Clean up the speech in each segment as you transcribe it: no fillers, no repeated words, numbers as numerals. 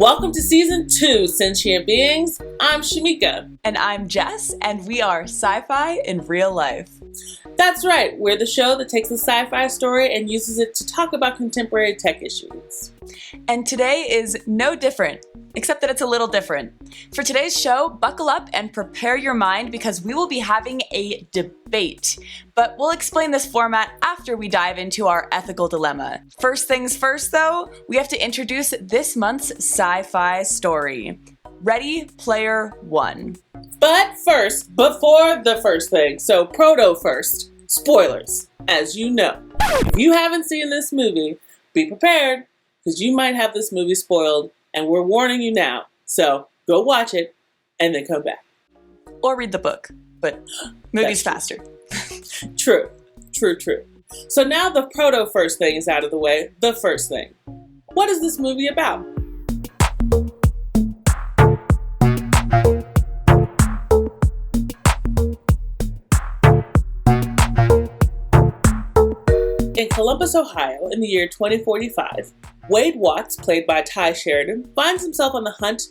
Welcome to Season 2, Sentient Beings. I'm Shamika. And I'm Jess, and we are SciFi in real life. That's right, we're the show that takes a sci-fi story and uses it to talk about contemporary tech issues. And today is no different, except that it's a little different. For today's show, buckle up and prepare your mind because we will be having a debate. But we'll explain this format after we dive into our ethical dilemma. First things first, though, we have to introduce this month's sci-fi story. Ready, Player One. But first, before the first thing, so proto first, spoilers, as you know. If you haven't seen this movie, be prepared, because you might have this movie spoiled, and we're warning you now. So go watch it, and then come back. Or read the book, but movie's faster. True. So now the proto first thing is out of the way, the first thing. What is this movie about? In Columbus, Ohio, in the year 2045, Wade Watts, played by Ty Sheridan, finds himself on the hunt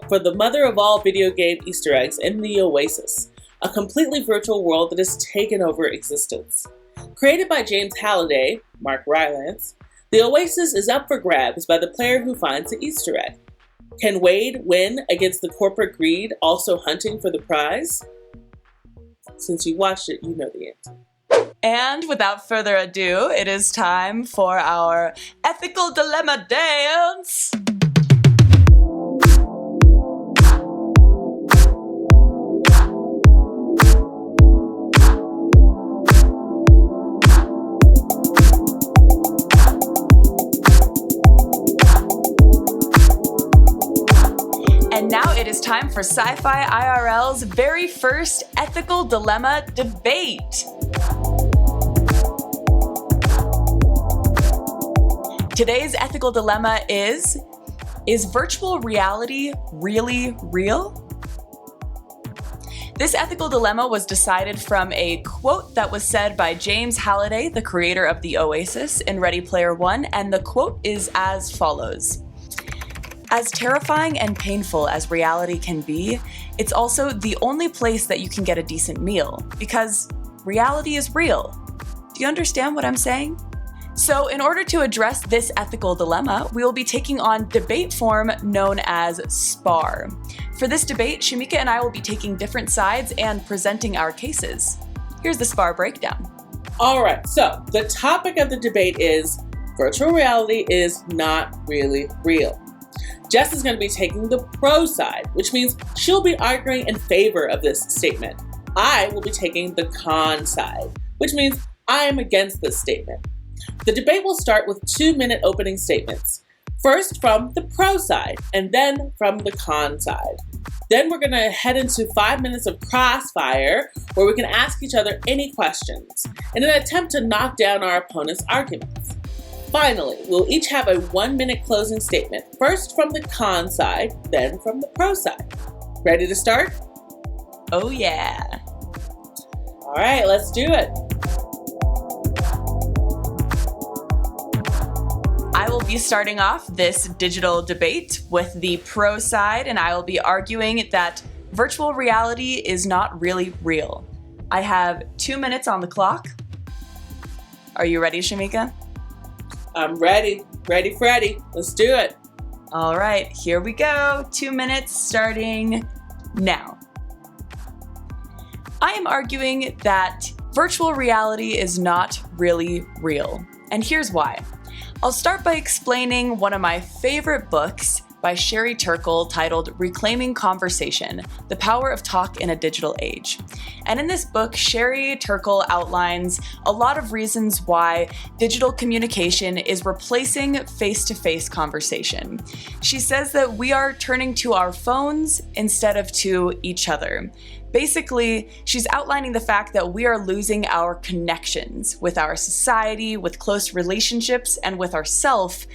for the mother of all video game Easter eggs in the Oasis, a completely virtual world that has taken over existence. Created by James Halliday, Mark Rylance, the Oasis is up for grabs by the player who finds the Easter egg. Can Wade win against the corporate greed also hunting for the prize? Since you watched it, you know the answer. And without further ado, it is time for our ethical dilemma dance. And now it is time for SciFi IRL's very first ethical dilemma debate. Today's ethical dilemma is virtual reality really real? This ethical dilemma was decided from a quote that was said by James Halliday, the creator of the Oasis, in Ready Player One, and the quote is as follows. As terrifying and painful as reality can be, it's also the only place that you can get a decent meal, because reality is real. Do you understand what I'm saying? So in order to address this ethical dilemma, we will be taking on debate form known as SPAR. For this debate, Shamika and I will be taking different sides and presenting our cases. Here's the SPAR breakdown. All right, so the topic of the debate is virtual reality is not really real. Jess is going to be taking the pro side, which means she'll be arguing in favor of this statement. I will be taking the con side, which means I am against this statement. The debate will start with 2-minute opening statements. First from the pro side, and then from the con side. Then we're going to head into 5 minutes of crossfire, where we can ask each other any questions, in an attempt to knock down our opponent's arguments. Finally, we'll each have a 1-minute closing statement, first from the con side, then from the pro side. Ready to start? Oh yeah. All right, let's do it. I will be starting off this digital debate with the pro side, and I will be arguing that virtual reality is not really real. I have 2 minutes on the clock. Are you ready, Shamika? I'm ready. Ready, Freddy. Let's do it. All right, here we go. 2 minutes starting now. I am arguing that virtual reality is not really real, and here's why. I'll start by explaining one of my favorite books by Sherry Turkle titled Reclaiming Conversation: The Power of Talk in a Digital Age. And in this book, Sherry Turkle outlines a lot of reasons why digital communication is replacing face-to-face conversation. She says that we are turning to our phones instead of to each other. Basically, she's outlining the fact that we are losing our connections with our society, with close relationships, and with ourself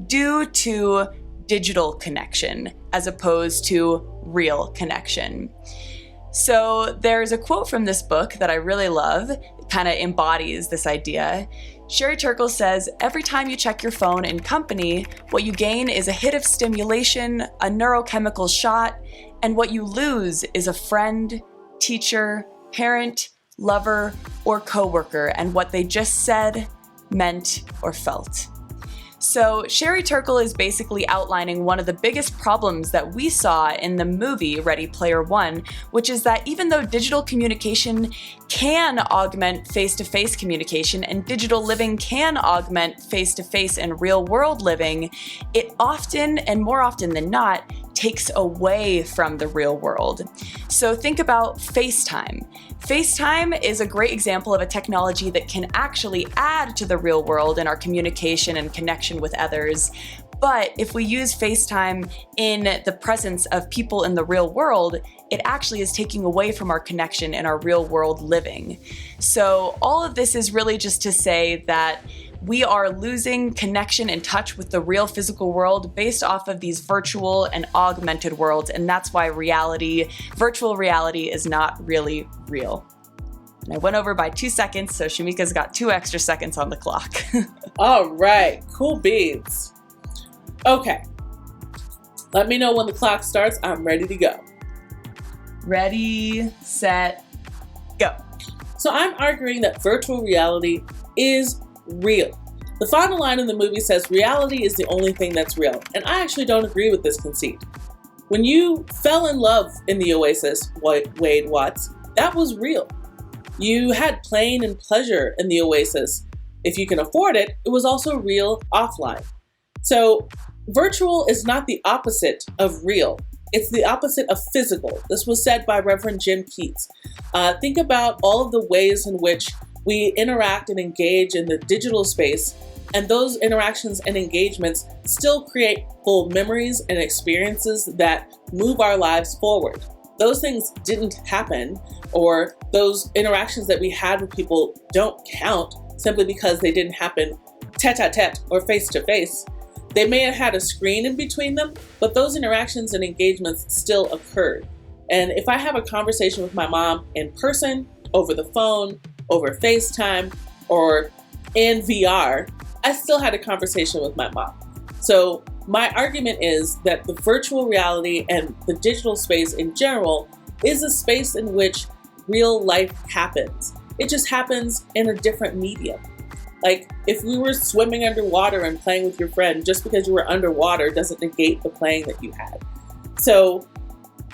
due to digital connection as opposed to real connection. So there's a quote from this book that I really love. It kind of embodies this idea. Sherry Turkle says, every time you check your phone in company, what you gain is a hit of stimulation, a neurochemical shot, and what you lose is a friend, teacher, parent, lover, or coworker, and what they just said, meant, or felt. So Sherry Turkle is basically outlining one of the biggest problems that we saw in the movie Ready Player One, which is that even though digital communication can augment face-to-face communication and digital living can augment face-to-face and real-world living, it often, and more often than not, takes away from the real world. So think about FaceTime. FaceTime is a great example of a technology that can actually add to the real world in our communication and connection with others. But if we use FaceTime in the presence of people in the real world, it actually is taking away from our connection in our real world living. So all of this is really just to say that we are losing connection and touch with the real physical world based off of these virtual and augmented worlds, and that's why virtual reality is not really real. And I went over by 2 seconds, so Shamika's got 2 extra seconds on the clock. All right, cool beans. Okay, let me know when the clock starts. I'm ready to go. Ready, set, go. So I'm arguing that virtual reality is real. The final line in the movie says reality is the only thing that's real, and I actually don't agree with this conceit. When you fell in love in the Oasis, Wade Watts, that was real. You had pain and pleasure in the Oasis. If you can afford it, it was also real offline. So virtual is not the opposite of real. It's the opposite of physical. This was said by Reverend Jim Keats. Think about all of the ways in which we interact and engage in the digital space, and those interactions and engagements still create full memories and experiences that move our lives forward. Those things didn't happen, or those interactions that we had with people don't count simply because they didn't happen tete-a-tete or face-to-face. They may have had a screen in between them, but those interactions and engagements still occurred. And if I have a conversation with my mom in person, over the phone, over FaceTime, or in VR, I still had a conversation with my mom. So my argument is that the virtual reality and the digital space in general is a space in which real life happens. It just happens in a different medium. Like if we were swimming underwater and playing with your friend, just because you were underwater doesn't negate the playing that you had. So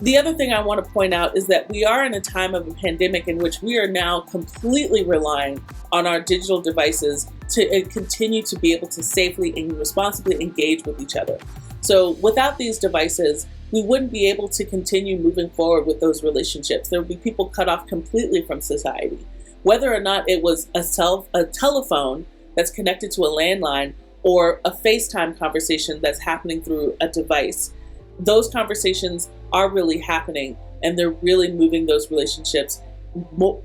the other thing I want to point out is that we are in a time of a pandemic in which we are now completely relying on our digital devices to continue to be able to safely and responsibly engage with each other. So without these devices, we wouldn't be able to continue moving forward with those relationships. There would be people cut off completely from society. Whether or not it was a telephone that's connected to a landline or a FaceTime conversation that's happening through a device, those conversations are really happening, and they're really moving those relationships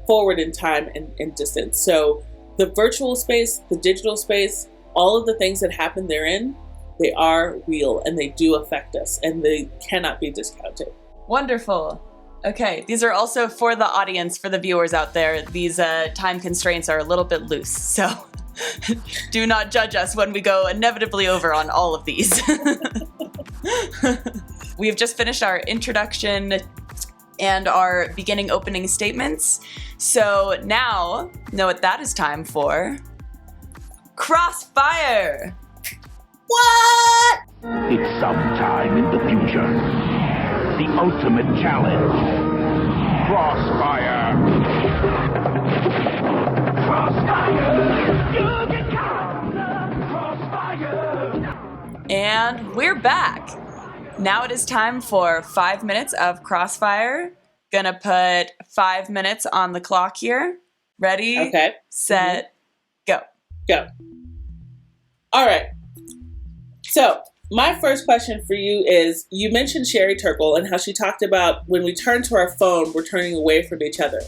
forward in time and distance. So the virtual space, the digital space, all of the things that happen therein, they are real and they do affect us, and they cannot be discounted. Wonderful. Okay, these are also for the audience, for the viewers out there. These time constraints are a little bit loose, so do not judge us when we go inevitably over on all of these. We have just finished our introduction and our beginning opening statements. So now, know what that is time for? Crossfire! What? It's sometime in the future. The ultimate challenge. Crossfire. Crossfire. You can count the crossfire. And we're back. Now it is time for 5 minutes of Crossfire. Gonna put 5 minutes on the clock here. Ready? Okay. Set, go. Go. All right. So my first question for you is, you mentioned Sherry Turkle and how she talked about when we turn to our phone, we're turning away from each other.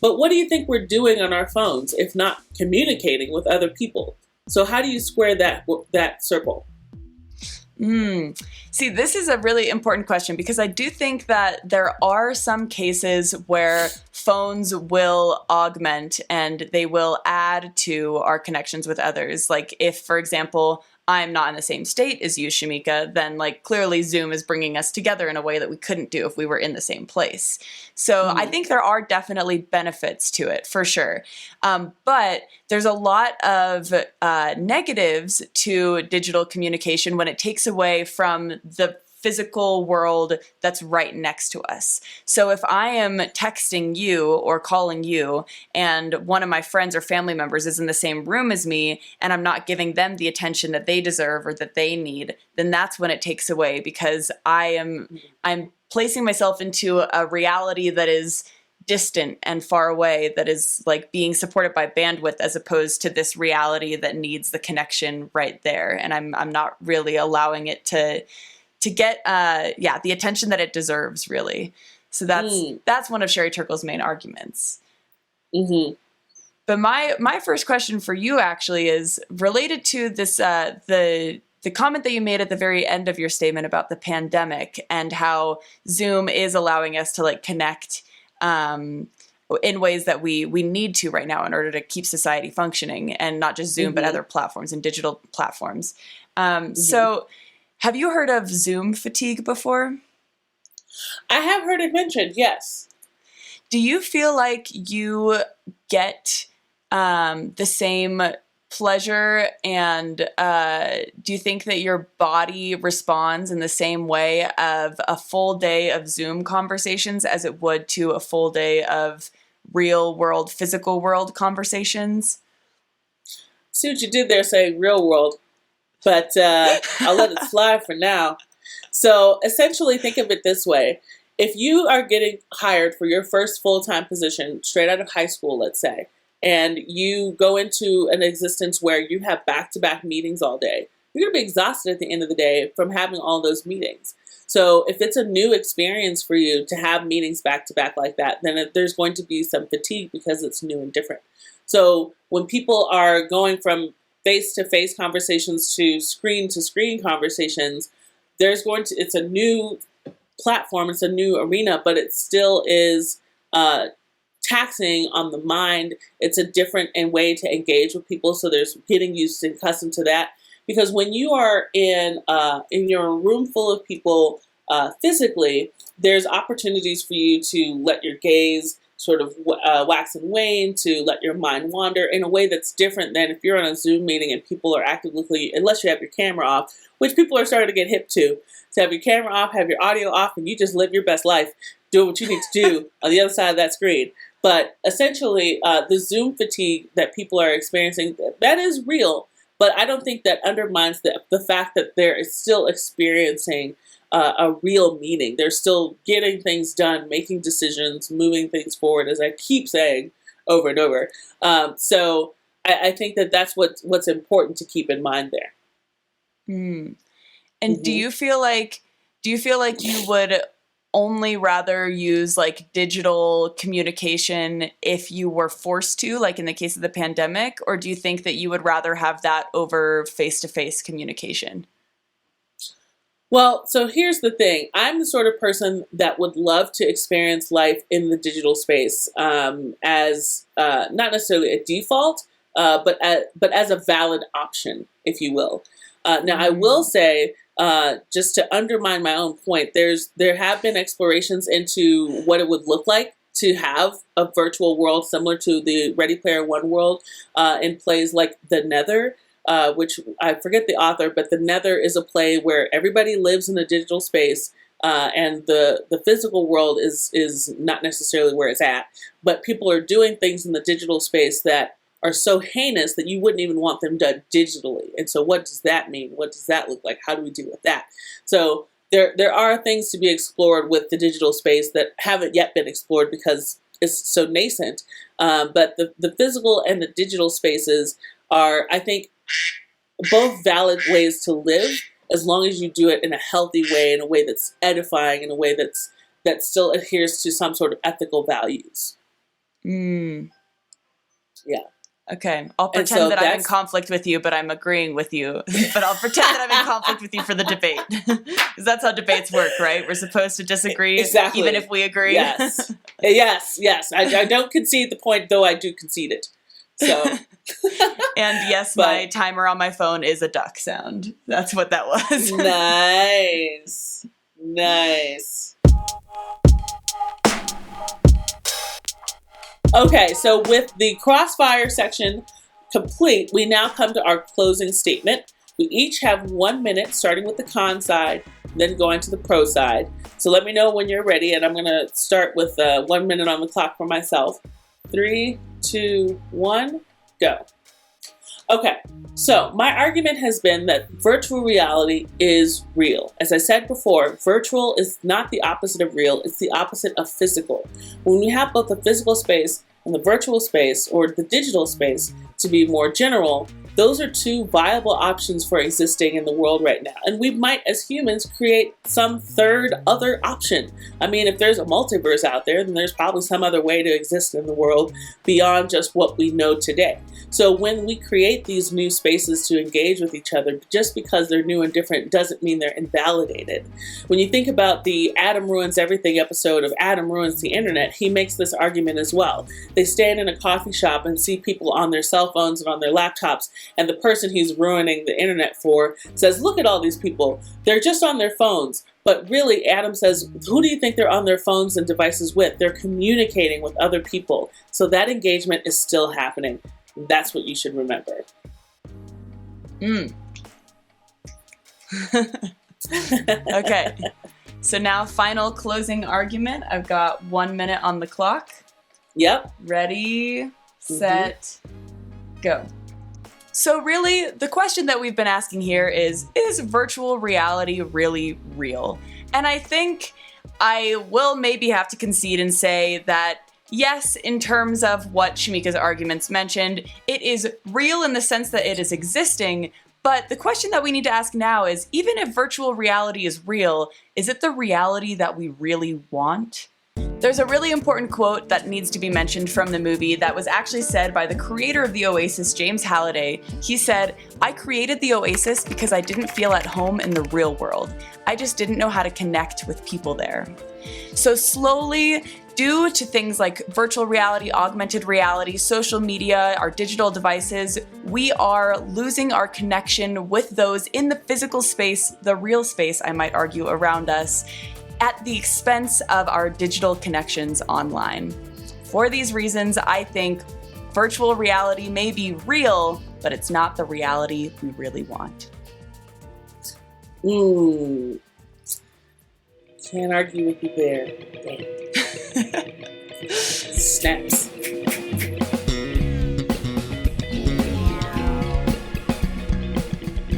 But what do you think we're doing on our phones if not communicating with other people? So how do you square that circle? See, this is a really important question because I do think that there are some cases where phones will augment and they will add to our connections with others. Like if, for example, I'm not in the same state as you, Shamika, then like clearly Zoom is bringing us together in a way that we couldn't do if we were in the same place. So I think there are definitely benefits to it for sure. But there's a lot of negatives to digital communication when it takes away from the physical world that's right next to us. So if I am texting you or calling you and one of my friends or family members is in the same room as me and I'm not giving them the attention that they deserve or that they need, then that's when it takes away because I'm placing myself into a reality that is distant and far away, that is like being supported by bandwidth as opposed to this reality that needs the connection right there. And I'm not really allowing it to get the attention that it deserves, really. So that's one of Sherry Turkle's main arguments. But my first question for you actually is related to this the comment that you made at the very end of your statement about the pandemic and how Zoom is allowing us to like connect in ways that we need to right now in order to keep society functioning, and not just Zoom, but other platforms and digital platforms. So have you heard of Zoom fatigue before? I have heard it mentioned, yes. Do you feel like you get the same pleasure and do you think that your body responds in the same way of a full day of Zoom conversations as it would to a full day of real world, physical world conversations? See what you did there saying real world, but I'll let it slide for now. So essentially think of it this way. If you are getting hired for your first full-time position straight out of high school, let's say, and you go into an existence where you have back-to-back meetings all day, you're going to be exhausted at the end of the day from having all those meetings. So if it's a new experience for you to have meetings back-to-back like that, then there's going to be some fatigue because it's new and different. So when people are going from face-to-face conversations to screen conversations, it's a new platform, it's a new arena, but it still is taxing on the mind. It's a different way to engage with people, so there's getting used and accustomed to that. Because when you are in your room full of people physically, there's opportunities for you to let your gaze sort of wax and wane, to let your mind wander in a way that's different than if you're on a Zoom meeting and people are actively, unless you have your camera off, which people are starting to get hip to have your camera off, have your audio off, and you just live your best life, doing what you need to do on the other side of that screen. But essentially, the Zoom fatigue that people are experiencing, that is real, but I don't think that undermines the fact that they're still experiencing a real meeting. They're still getting things done, making decisions, moving things forward, as I keep saying over and over. So I think that that's what's important to keep in mind there. And do you feel like you would only rather use like digital communication if you were forced to, like in the case of the pandemic, or do you think that you would rather have that over face-to-face communication? Well, so here's the thing. I'm the sort of person that would love to experience life in the digital space as not necessarily a default, but as a valid option, if you will. Now, I will say, just to undermine my own point, there have been explorations into what it would look like to have a virtual world similar to the Ready Player One world in plays like The Nether, which I forget the author, but The Nether is a play where everybody lives in a digital space and the physical world is not necessarily where it's at, but people are doing things in the digital space that are so heinous that you wouldn't even want them done digitally. And so what does that mean? What does that look like? How do we deal with that? So there are things to be explored with the digital space that haven't yet been explored because it's so nascent. But the physical and the digital spaces are, I think, both valid ways to live as long as you do it in a healthy way, in a way that's edifying, in a way that still adheres to some sort of ethical values. Yeah. Okay, I'll And so pretend that I'm in that's- conflict with you, but I'm agreeing with you. But I'll pretend that I'm in conflict with you for the debate. Because that's how debates work, right? We're supposed to disagree, Exactly. even if we agree. Yes. Yes. I don't concede the point, though I do concede it. So. And yes, But- my timer on my phone is a duck sound. That's what that was. Nice. Okay, so with the crossfire section complete, we now come to our closing statement. We each have 1 minute, starting with the con side, then going to the pro side. So let me know when you're ready, and I'm going to start with 1 minute on the clock for myself. 3, 2, 1, go. Okay, so my argument has been that virtual reality is real. As I said before, virtual is not the opposite of real, it's the opposite of physical. When we have both the physical space and the virtual space, or the digital space to be more general, those are two viable options for existing in the world right now. And we might, as humans, create some third other option. I mean, if there's a multiverse out there, then there's probably some other way to exist in the world beyond just what we know today. So when we create these new spaces to engage with each other, just because they're new and different doesn't mean they're invalidated. When you think about the Adam Ruins Everything episode of Adam Ruins the Internet, he makes this argument as well. They stand in a coffee shop and see people on their cell phones and on their laptops, and the person he's ruining the internet for says, look at all these people. They're just on their phones. But really, Adam says, who do you think they're on their phones and devices with? They're communicating with other people. So that engagement is still happening. That's what you should remember. Okay. So now final closing argument. I've got 1 minute on the clock. Yep. Ready, set, go. So really, the question that we've been asking here is virtual reality really real? And I think I will maybe have to concede and say that yes, in terms of what Shamika's arguments mentioned, it is real in the sense that it is existing. But the question that we need to ask now is, even if virtual reality is real, is it the reality that we really want? There's a really important quote that needs to be mentioned from the movie that was actually said by the creator of the Oasis, James Halliday. He said, "I created the Oasis because I didn't feel at home in the real world. I just didn't know how to connect with people there." So slowly, due to things like virtual reality, augmented reality, social media, our digital devices, we are losing our connection with those in the physical space, the real space, I might argue, around us, at the expense of our digital connections online. For these reasons, I think virtual reality may be real, but it's not the reality we really want. Can't argue with you there. Snaps.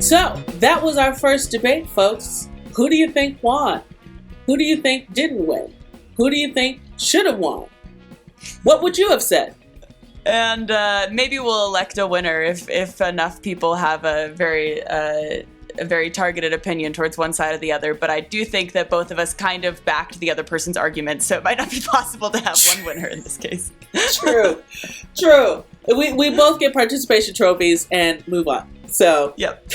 So, that was our first debate, folks. Who do you think won? Who do you think didn't win? Who do you think should have won? What would you have said? And maybe we'll elect a winner if enough people have a very targeted opinion towards one side or the other. But I do think that both of us kind of backed the other person's argument, so it might not be possible to have one winner in this case. True. We both get participation trophies and move on. So, yep.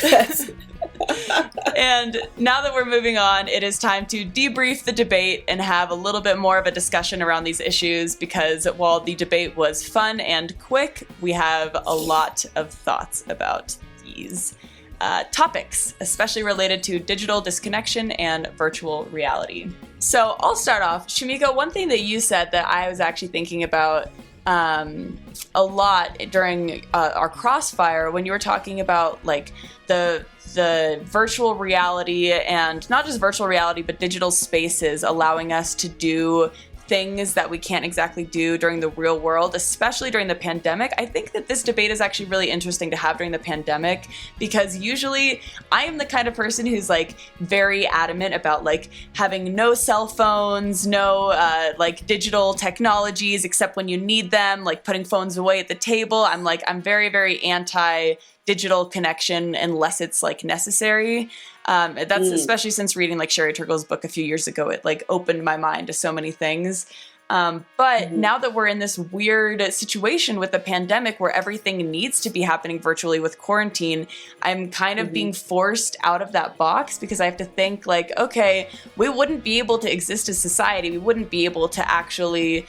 And now that we're moving on, it is time to debrief the debate and have a little bit more of a discussion around these issues, because while the debate was fun and quick, we have a lot of thoughts about these topics, especially related to digital disconnection and virtual reality. So I'll start off. Shamika, one thing that you said that I was actually thinking about a lot during our crossfire, when you were talking about like the virtual reality, and not just virtual reality, but digital spaces allowing us to do things that we can't exactly do during the real world, especially during the pandemic. I think that this debate is actually really interesting to have during the pandemic, because usually I am the kind of person who's like very adamant about like having no cell phones, no like digital technologies except when you need them, like putting phones away at the table. I'm very, very anti digital connection unless it's like necessary. That's especially since reading like Sherry Turkle's book a few years ago. It like opened my mind to so many things. But now that we're in this weird situation with the pandemic where everything needs to be happening virtually with quarantine, I'm kind of being forced out of that box because I have to think like, okay, we wouldn't be able to exist as society. We wouldn't be able to actually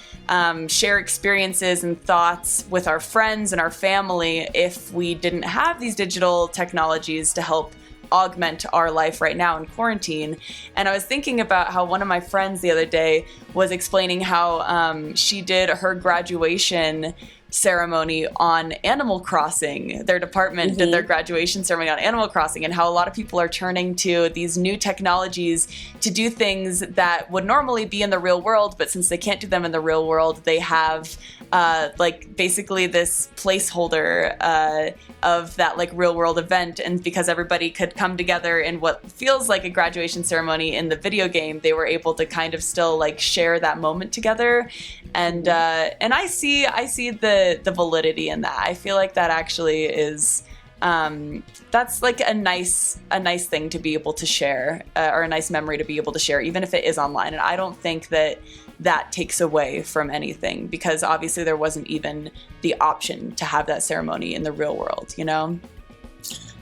share experiences and thoughts with our friends and our family if we didn't have these digital technologies to help augment our life right now in quarantine. And I was thinking about how one of my friends the other day was explaining how she did her graduation ceremony on Animal Crossing. Their department did their graduation ceremony on Animal Crossing, and how a lot of people are turning to these new technologies to do things that would normally be in the real world, but since they can't do them in the real world, they have like basically this placeholder of that like real world event. And because everybody could come together in what feels like a graduation ceremony in the video game, they were able to kind of still like share that moment together. And I see the validity in that. I feel like that actually is that's like a nice thing to be able to share, or a nice memory to be able to share, even if it is online. And I don't think that takes away from anything, because obviously there wasn't even the option to have that ceremony in the real world, you know?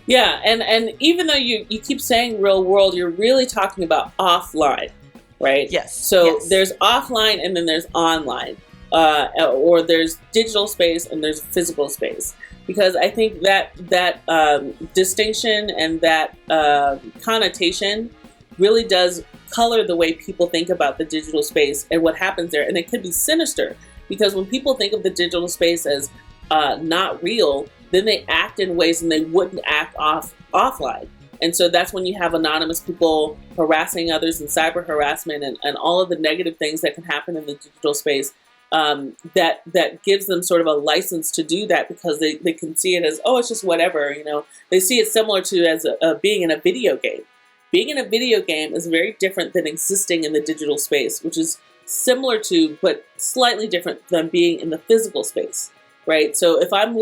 Yeah, and even though you keep saying real world, you're really talking about offline, right? Yes. So there's offline and then there's online, or there's digital space and there's physical space. Because I think that distinction and that connotation really does color the way people think about the digital space and what happens there. And it could be sinister, because when people think of the digital space as not real, then they act in ways and they wouldn't act offline. And so that's when you have anonymous people harassing others and cyber harassment and all of the negative things that can happen in the digital space. That gives them sort of a license to do that, because they can see it as, oh, it's just whatever, you know. They see it similar to as being in a video game. Being in a video game is very different than existing in the digital space, which is similar to, but slightly different than being in the physical space, right? So if I'm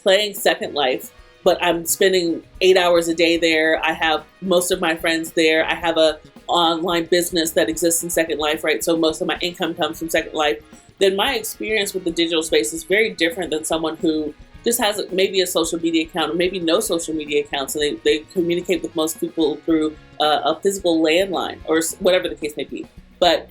playing Second Life, but I'm spending 8 hours a day there, I have most of my friends there, I have a online business that exists in Second Life, right? So most of my income comes from Second Life. Then my experience with the digital space is very different than someone who just has maybe a social media account or maybe no social media accounts, and they communicate with most people through a physical landline or whatever the case may be. But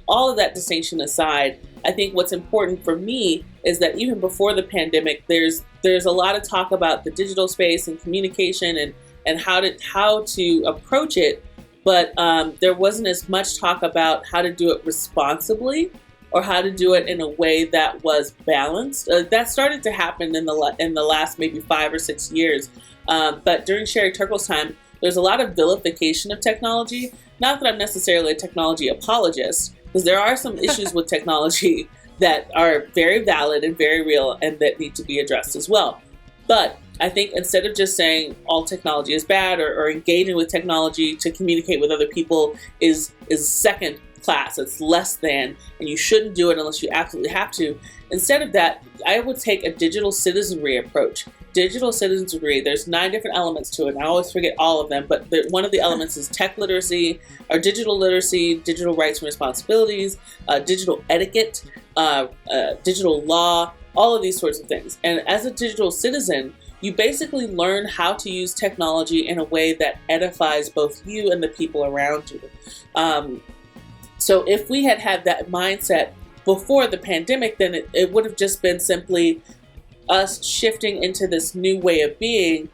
all of that distinction aside, I think what's important for me is that even before the pandemic, there's a lot of talk about the digital space and communication and how to approach it, but there wasn't as much talk about how to do it responsibly or how to do it in a way that was balanced. That started to happen in the last maybe 5 or 6 years. But during Sherry Turkle's time, there's a lot of vilification of technology. Not that I'm necessarily a technology apologist, because there are some issues with technology that are very valid and very real and that need to be addressed as well. But I think instead of just saying all technology is bad or engaging with technology to communicate with other people is second class, it's less than, and you shouldn't do it unless you absolutely have to. Instead of that, I would take a digital citizenry approach. Digital citizenry, there's 9 different elements to it, and I always forget all of them, but one of the elements is tech literacy, or digital literacy, digital rights and responsibilities, digital etiquette, digital law, all of these sorts of things. And as a digital citizen, you basically learn how to use technology in a way that edifies both you and the people around you. So if we had that mindset before the pandemic, then it would have just been simply us shifting into this new way of being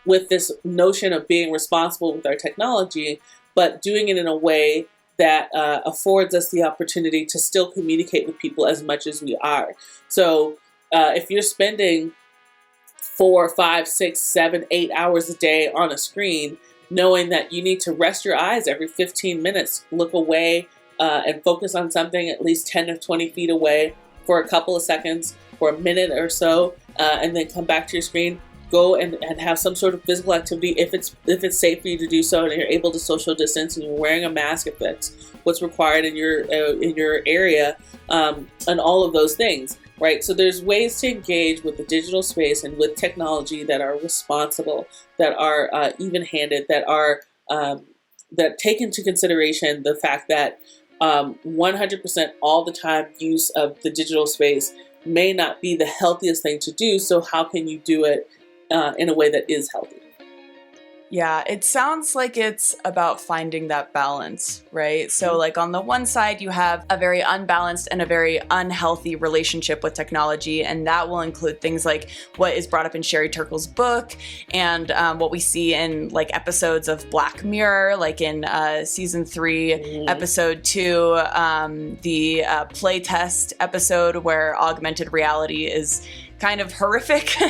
with this notion of being responsible with our technology, but doing it in a way that affords us the opportunity to still communicate with people as much as we are. So if you're spending 4, 5, 6, 7, 8 hours a day on a screen, knowing that you need to rest your eyes every 15 minutes, look away, and focus on something at least 10 or 20 feet away for a couple of seconds, for a minute or so, and then come back to your screen. Go and have some sort of physical activity if it's safe for you to do so, and you're able to social distance and you're wearing a mask if that's what's required in your area, and all of those things, right? So there's ways to engage with the digital space and with technology that are responsible, that are even-handed, that take into consideration the fact that 100% all the time use of the digital space may not be the healthiest thing to do. So how can you do it in a way that is healthy? Yeah, it sounds like it's about finding that balance, right? So like on the one side, you have a very unbalanced and a very unhealthy relationship with technology. And that will include things like what is brought up in Sherry Turkle's book and what we see in like episodes of Black Mirror, like in season 3, episode 2, the playtest episode where augmented reality is kind of horrific,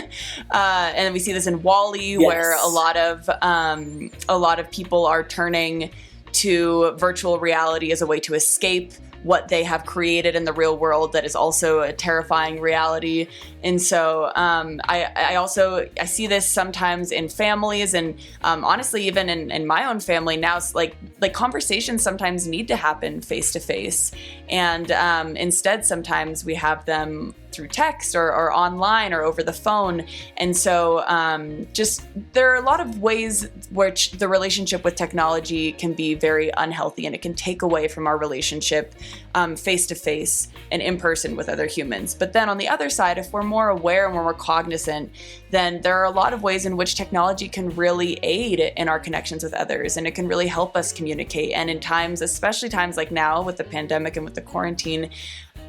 and we see this in WALL-E, where a lot of people are turning to virtual reality as a way to escape what they have created in the real world that is also a terrifying reality. And so I see this sometimes in families, and honestly even in my own family now. It's like conversations sometimes need to happen face to face, and instead sometimes we have them through text or online or over the phone. And so just there are a lot of ways which the relationship with technology can be very unhealthy, and it can take away from our relationship face to face and in person with other humans. But then on the other side, if we're more aware and we're more cognizant, then there are a lot of ways in which technology can really aid in our connections with others, and it can really help us communicate. And in times, especially times like now with the pandemic and with the quarantine,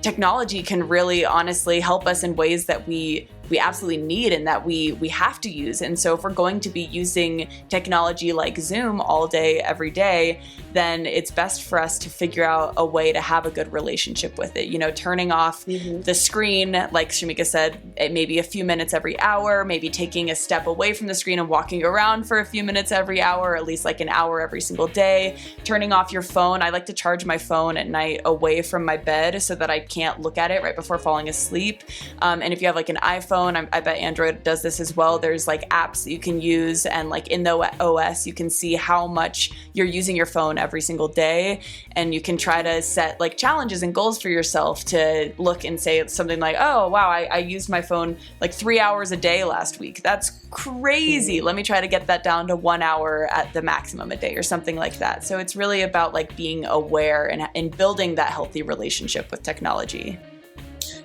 technology can really honestly help us in ways that we absolutely need and that we have to use. And so if we're going to be using technology like Zoom all day, every day, then it's best for us to figure out a way to have a good relationship with it. You know, turning off the screen, like Shamika said, maybe a few minutes every hour, maybe taking a step away from the screen and walking around for a few minutes every hour, or at least like an hour every single day. Turning off your phone. I like to charge my phone at night away from my bed so that I can't look at it right before falling asleep. And if you have like an iPhone, I bet Android does this as well. There's like apps that you can use, and like in the OS, you can see how much you're using your phone every single day. And you can try to set like challenges and goals for yourself to look and say something like, oh, wow, I used my phone like 3 hours a day last week. That's crazy. Let me try to get that down to 1 hour at the maximum a day or something like that. So it's really about like being aware and building that healthy relationship with technology.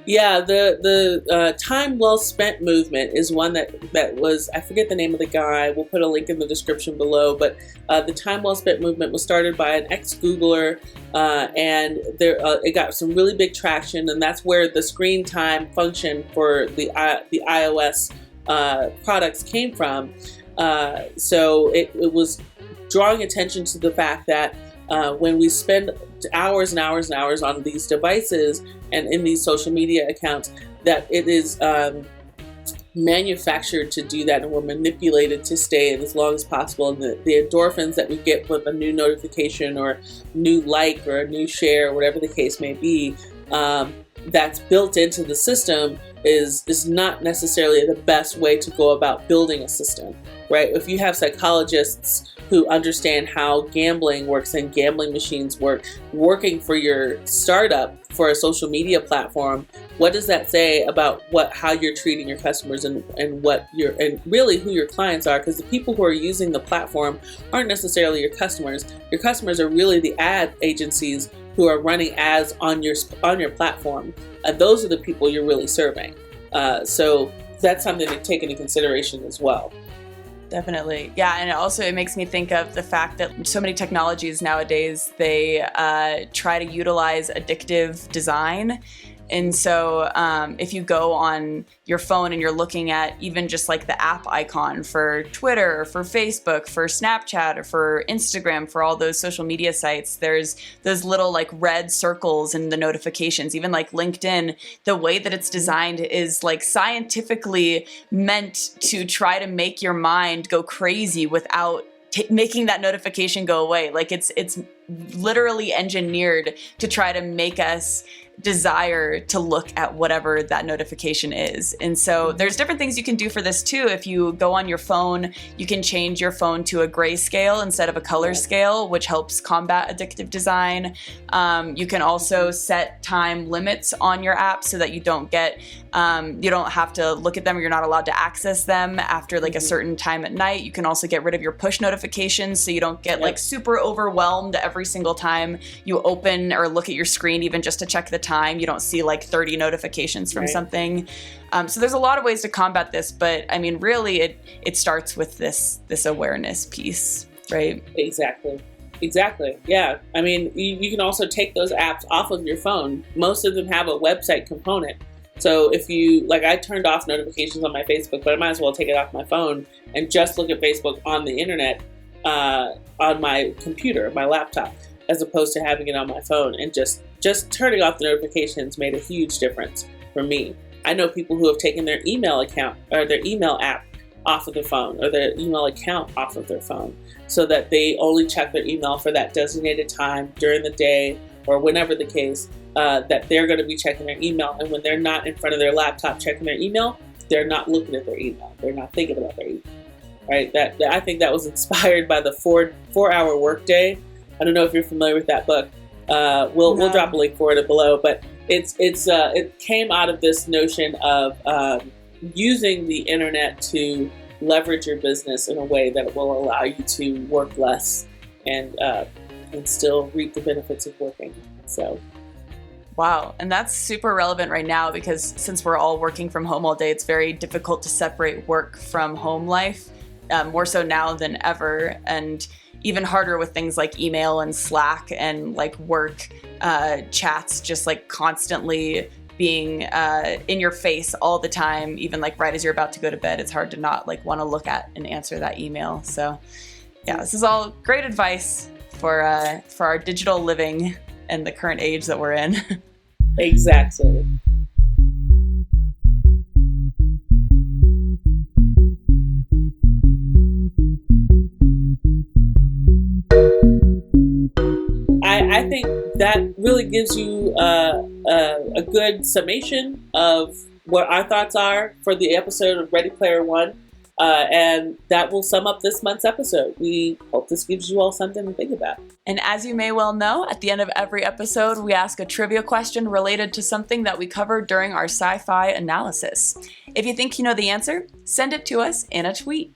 Yeah, the time well spent movement is one that was, I forget the name of the guy, we'll put a link in the description below, but the time well spent movement was started by an ex-Googler, and it got some really big traction, and that's where the screen time function for the iOS products came from. So it was drawing attention to the fact that when we spend hours and hours and hours on these devices and in these social media accounts, that it is manufactured to do that, and we're manipulated to stay as long as possible. And the endorphins that we get with a new notification or new like or a new share, whatever the case may be, that's built into the system is not necessarily the best way to go about building a system, right? If you have psychologists who understand how gambling works and gambling machines work, working for your startup for a social media platform, what does that say about how you're treating your customers and really who your clients are? Because the people who are using the platform aren't necessarily your customers. Your customers are really the ad agencies who are running ads on your platform. Those are the people you're really serving. So that's something to take into consideration as well. Definitely. Yeah. And it makes me think of the fact that so many technologies nowadays, they try to utilize addictive design. And so if you go on your phone and you're looking at even just like the app icon for Twitter, or for Facebook, for Snapchat, or for Instagram, for all those social media sites, there's those little like red circles in the notifications. Even like LinkedIn, the way that it's designed is like scientifically meant to try to make your mind go crazy without making that notification go away. Like it's literally engineered to try to make us desire to look at whatever that notification is. And so there's different things you can do for this too. If you go on your phone, you can change your phone to a grayscale instead of a color scale, which helps combat addictive design. You can also set time limits on your app so that you don't get, you don't have to look at them, or you're not allowed to access them after like a certain time at night. You can also get rid of your push notifications so you don't get like super overwhelmed every single time you open or look at your screen, even just to check the time. You don't see like 30 notifications from something. So there's a lot of ways to combat this, but I mean, really it starts with this awareness piece, right? Exactly. Yeah. I mean, you can also take those apps off of your phone. Most of them have a website component. So if you, like, I turned off notifications on my Facebook, but I might as well take it off my phone and just look at Facebook on the internet, on my computer, my laptop, as opposed to having it on my phone. And just turning off the notifications made a huge difference for me. I know people who have taken their email account or their email app off of their phone, or their email account off of their phone, so that they only check their email for that designated time during the day or whenever the case, that they're going to be checking their email. And when they're not in front of their laptop checking their email, they're not looking at their email. They're not thinking about their email, right? That I think that was inspired by the 4-hour workday. I don't know if you're familiar with that book. We'll drop a link for it below, but it came out of this notion of using the internet to leverage your business in a way that will allow you to work less and still reap the benefits of working. So. Wow. And that's super relevant right now, because since we're all working from home all day, it's very difficult to separate work from home life, more so now than ever. And even harder with things like email and Slack and like work chats, just like constantly being in your face all the time, even like right as you're about to go to bed. It's hard to not like want to look at and answer that email. So yeah, this is all great advice for our digital living and the current age that we're in. Exactly. I think that really gives you a good summation of what our thoughts are for the episode of Ready Player One. And that will sum up this month's episode. We hope this gives you all something to think about. And as you may well know, at the end of every episode, we ask a trivia question related to something that we covered during our sci-fi analysis. If you think you know the answer, send it to us in a tweet.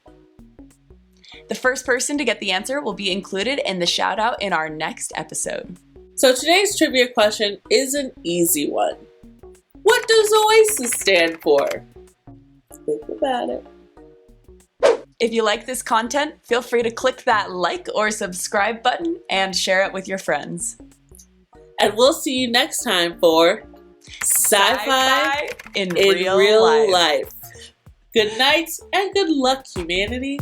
The first person to get the answer will be included in the shout out in our next episode. So today's trivia question is an easy one. What does OASIS stand for? Think about it. If you like this content, feel free to click that like or subscribe button and share it with your friends. And we'll see you next time for SciFi in real life. Good night and good luck, humanity.